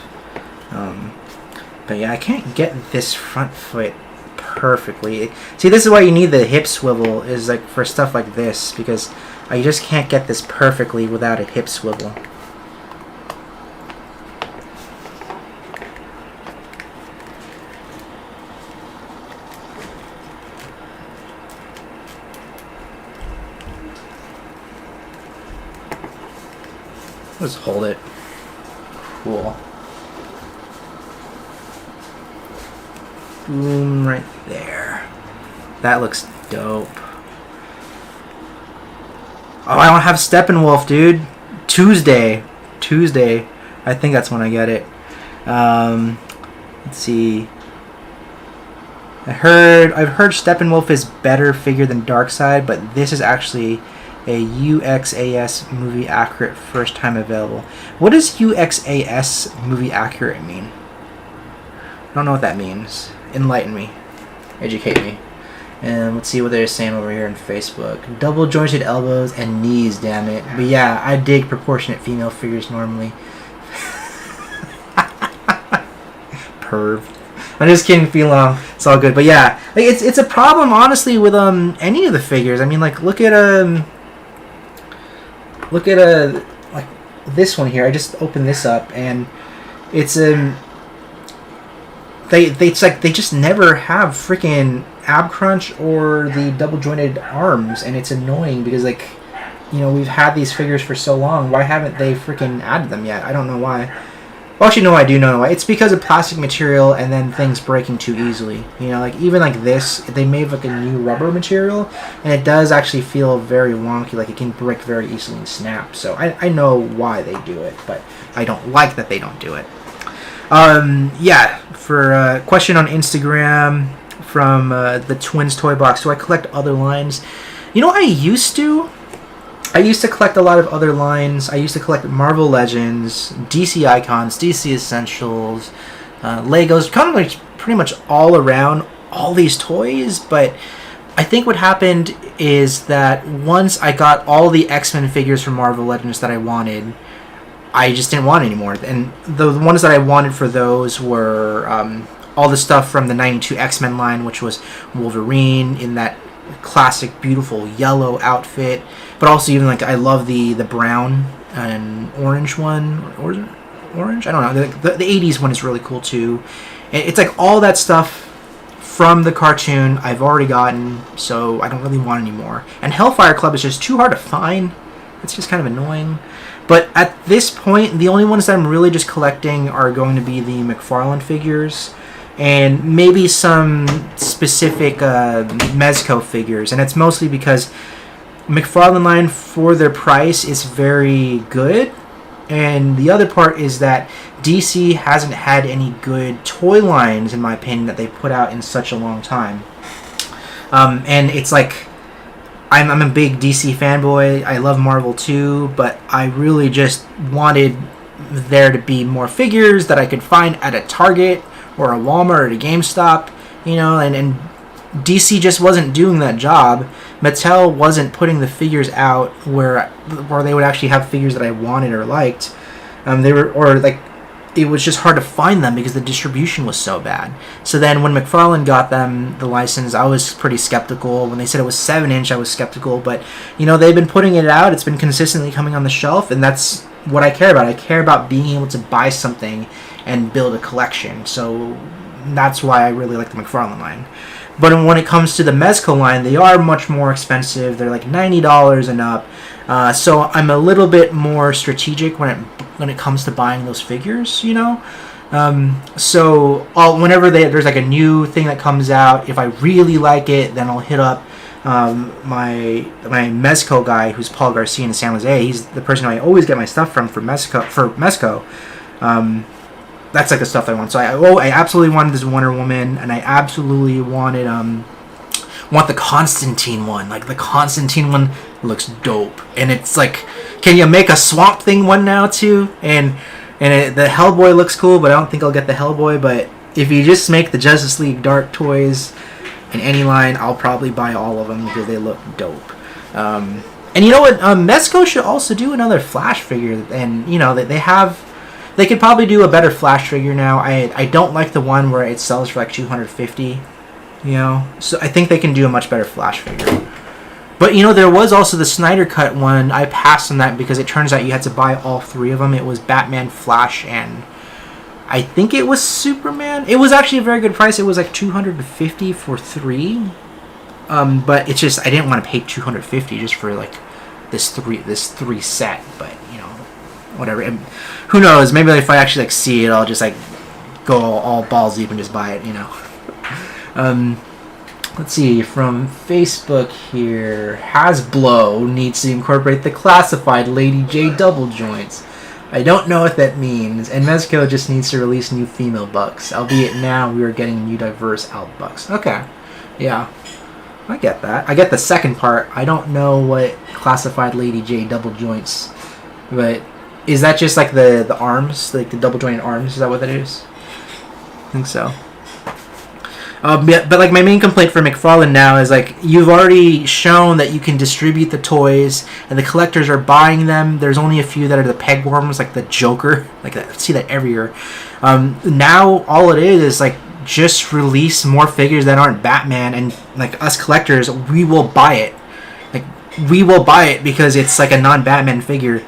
But yeah, I can't get this front foot perfectly. See, this is why you need the hip swivel, is like for stuff like this, because I just can't get this perfectly without a hip swivel. Just hold it. Cool. Boom, right there. That looks dope. Oh, I don't have Steppenwolf, dude. Tuesday. I think that's when I get it. Let's see. I've heard Steppenwolf is better figure than Darkseid, but this is actually a UXAS movie accurate first time available. What does UXAS movie accurate mean? I don't know what that means. Enlighten me. Educate me. And let's see what they're saying over here on Facebook. Double jointed elbows and knees, damn it. But yeah, I dig proportionate female figures normally. Perv. I'm just kidding, Phelan. It's all good. But yeah, like it's a problem honestly with any of the figures. I mean, like look at like this one here. I just opened this up and it's they just never have freaking ab crunch or the double jointed arms, and it's annoying because, like, you know, we've had these figures for so long. Why haven't they freaking added them yet? I don't know why. Well, actually, no, I do know why. It's because of plastic material and then things breaking too easily. You know, like even like this, they made like a new rubber material, and it does actually feel very wonky. Like it can break very easily and snap. So I know why they do it, but I don't like that they don't do it. Yeah, for a question on Instagram from the Twins Toy Box, do I collect other lines? You know, I used to collect a lot of other lines. I used to collect Marvel Legends, DC Icons, DC Essentials, Legos, kind of like pretty much all around all these toys. But I think what happened is that once I got all the X-Men figures from Marvel Legends that I wanted, I just didn't want anymore. And the ones that I wanted for those were all the stuff from the 92 X-Men line, which was Wolverine in that classic beautiful yellow outfit, but also even like I love the brown and orange one, or orange, I don't know, the 80s one is really cool too. It's like all that stuff from the cartoon I've already gotten, so I don't really want any more. And Hellfire Club is just too hard to find. It's just kind of annoying. But at this point, the only ones that I'm really just collecting are going to be the McFarlane figures and maybe some specific Mezco figures. And it's mostly because McFarlane line for their price is very good, and the other part is that DC hasn't had any good toy lines, in my opinion, that they put out in such a long time. And it's like, I'm a big DC fanboy. I love Marvel too, but I really just wanted there to be more figures that I could find at a Target or a Walmart or a GameStop, you know, and DC just wasn't doing that job. Mattel wasn't putting the figures out where they would actually have figures that I wanted or liked. It was just hard to find them because the distribution was so bad. So then when McFarlane got them the license, I was pretty skeptical. When they said it was 7-inch, I was skeptical. But, you know, they've been putting it out. It's been consistently coming on the shelf, and that's what I care about. I care about being able to buy something and build a collection. So that's why I really like the McFarlane line. But when it comes to the Mezco line, they are much more expensive. They're like $90 and up. So I'm a little bit more strategic when it comes to buying those figures, you know. Whenever there's like a new thing that comes out, if I really like it, then I'll hit up my Mezco guy, who's Paul Garcia in San Jose. He's the person I always get my stuff from for Mezco. That's like the stuff I want. So I absolutely wanted this Wonder Woman, and I absolutely want the Constantine one. Like, the Constantine one looks dope, and it's like, can you make a Swamp Thing one now too? And the Hellboy looks cool, but I don't think I'll get the Hellboy. But if you just make the Justice League Dark toys in any line, I'll probably buy all of them because they look dope. And you know what? Mezco should also do another Flash figure, and you know that they could probably do a better Flash figure now. I don't like the one where it sells for like $250, you know. So I think they can do a much better Flash figure. But, you know, there was also the Snyder Cut one. I passed on that because it turns out you had to buy all three of them. It was Batman, Flash, and I think it was Superman. It was actually a very good price. It was like $250 for three. But it's just, I didn't want to pay $250 just for like this three set. But, you know, whatever. And who knows? Maybe if I actually like see it, I'll just like go all balls deep and just buy it, you know. Let's see, from Facebook here, Hasbro needs to incorporate the classified Lady J double joints. I don't know what that means, and Mezco just needs to release new female bucks, albeit now we are getting new diverse alt bucks. Okay, yeah, I get that. I get the second part. I don't know what classified Lady J double joints, but is that just like the arms, like the double jointed arms? Is that what that is? I think so. But like my main complaint for McFarlane now is like, you've already shown that you can distribute the toys and the collectors are buying them. There's only a few that are the pegworms, like the Joker, like that. I see that every year. Now all it is like, just release more figures that aren't Batman, and like us collectors, we will buy it. Like, we will buy it because it's like a non-Batman figure.